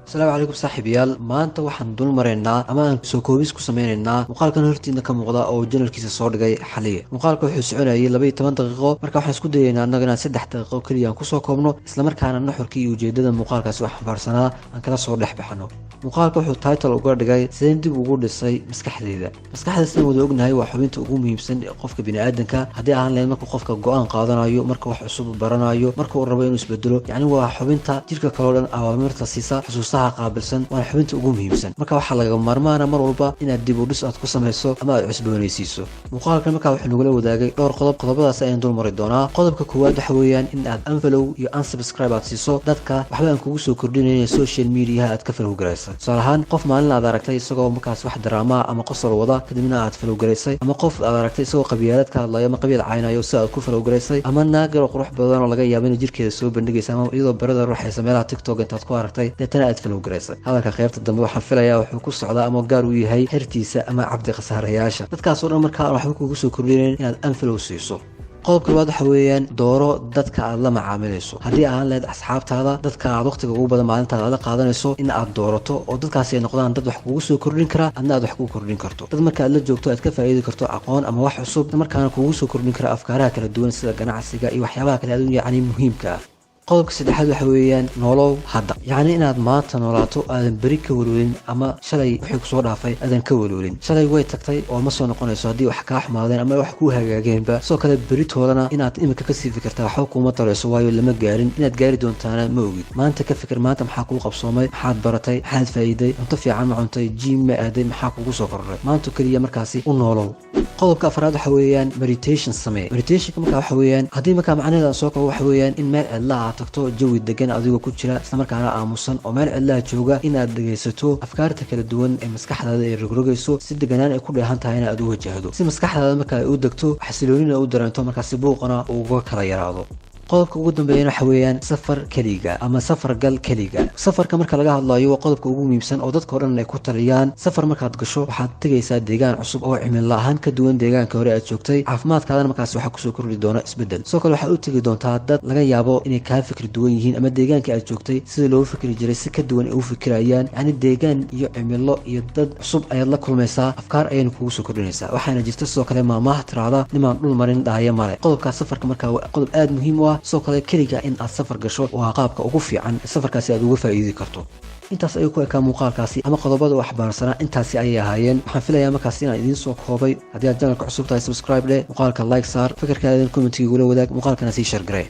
السلام عليكم صاحبيال maanta waxaan dul mareynaa ama aan soo koobis ku sameyneynaa muuqaalkan hortiina ka muuqda oo channelkiisa soo dhigay xaliya muuqaalka wuxuu soconayay 12 daqiiqo marka waxaan isku dayeynaa annagana 3 daqiiqo kaliya aan ku soo koobno isla markaana nuxurkii iyo ujeedada muuqaalkaasi wax xambaarsanaa aan kala soo dhex baxno muuqaalka wuxuu title uga dhigay sideen dib ugu dhisay maskaxdeeda maskaxda wada ognahay waa xubinta ugu muhiimsan ee qofka bini'aadanka haddii aan leeyahay marka qofka go'aan qaadanayo marka wax cusub baranayo marka uu rabo inuu isbedelo yacni waa xubinta jirka kale oo dhan awaamirta siisa xusuusaha qaabilsan waa xubinta ugu muhiimsan marka waxa laga maarmaana mar walba inaad dib u dhis aad ku samayso ama aad cusboonaysiiso muuqaalkan marka wuxuu nagu la wadaagay dhowr qodobadaas ayaan dul mari doonaa qodobka koowaad waxa weeyaan in aad unfollow iyo unsubscribe aad siiso dadka waxba aan kugu soo kordhinayna social media aad ka follow garayso tusaale ahaan qof maalin aad aragtay isagoo markaas wax drama ama qosol wada kadibna aad follow garaysay ama qof aad aragtay isagoo qabyaalad ka hadlaya ama qabiil caynayo si aad ku follow garaysay ama naagar qurux badan oo laga yaabo in jirkeeda soo bandhigaysa ama iyadoo barada ruuxaysa meelaha TikTok intaad ku aragtay deetana aad follow garaysay hadalka qaybta dambe waxaan filayaa wuxuu ku socdaa ama gaar u yahay xirtiisa ama cabdi khasaarayaasha dadkaas oo dhan markaa waxba kugu soo kordhinayn inaad unfollow siiso qodobka labaad waxa weeyaan dooro dadka aad la macaamilayso haddii aan leed asxaabtaada dadka aad waqtiga ugu badan maalintaada la qaadanayso in aad doorato oo dadkaasi ay noqdaan dad wax kugu soo kordhin kara adna aad wax kugu kordhin karto dad marka aad la joogto aad ka faa'iidi karto aqoon ama wax cusub markaana kugu soo kordhin kara afkaaraha kala duwan sida ganacsiga iyo waxyaabaha kale aad yacni muhiimka ah qodobka saddexaad waxa weeyaan nolow hadda yacni inaad maanta noolaato aadan beri ka walwalin ama shalay wixii kusoo dhaafay aadan ka walwalin shalay way tagtay oo ma soo noqonayso haddii wax kaa xumaadeen ama wax kuu hagaageenba sidoo kale beritoodana inaad imika ka sii fikirtaa waxba kuuma tarayso waayo lama gaarin inaad gaari doontaana ma ogid maanta ka fikir maanta maxaa kuu qabsoomay maxaad baratay maxaad faa'iiday cunto fiican ma cuntay jiim ma aaday maxaa kugu soo kordhay maanta keliya markaasi u noolow qodobka afraad waxa weeyaan meditation samee meditationka marka waxa weeyaan haddii markaa macnaheeda soo kabo waxa weeyaan in meel cidla aad tagto jawi degan adigoo ku jira isla markaana aamusan oo meel cidlaha jooga inaad dhegaysato afkaarta kala duwan ee maskaxdaada ay rogrogayso si deganaan ay ku dheehan tahay inaad u wajahdo si maskaxdaada marka ay u degto xasiloonina u dareento markaasi buuqana uga kala yaraado qodobka ugu dambeeyana waxa weeyaan safar kaliga ama safar gal kaliga safarka marka laga hadlayo waa qodobka ugu muhiimsan oo dadka oo dhan ay ku taliyaan safar markaad gasho waxaad tegaysaa deegaan cusub oo cimilo ahaan ka duwan deegaanka hore aad joogtay caafimaadkaadana markaas waxaa kusoo kordhi doona isbedel sidoo kale waxaad u tegi doontaa dad laga yaabo inay kaa fikri duwan yihiin ama deegaankii aad joogtay sida loogu fikri jiray si ka duwan ay u fikirayaan yacni deegaan iyo cimilo iyo dad cusub ayaad la kulmaysaa afkaar ayayna kugu soo kordhinaysaa waxaana jirta sidoo kale maamaha tiraada nimaan dhul marin dhahaya male qodobkaas safarka markaa waa qodob aad muhiim u ah sidoo kale keliga in aad safar gasho waa qaabka ugu fiican safarkaasi aad uga faa'iidi karto intaas ayuu ku ekaa muuqaalkaasi ama qodobada u axbaarsanaa intaasi ayay ahaayeen waxaan filayaa markaasi inaan idiin soo koobay haddii aad channelka cusub tahay subscribe dheh muuqaalka like saar fikirkaadan commentiga igula wadaag muuqaalkana sii share garee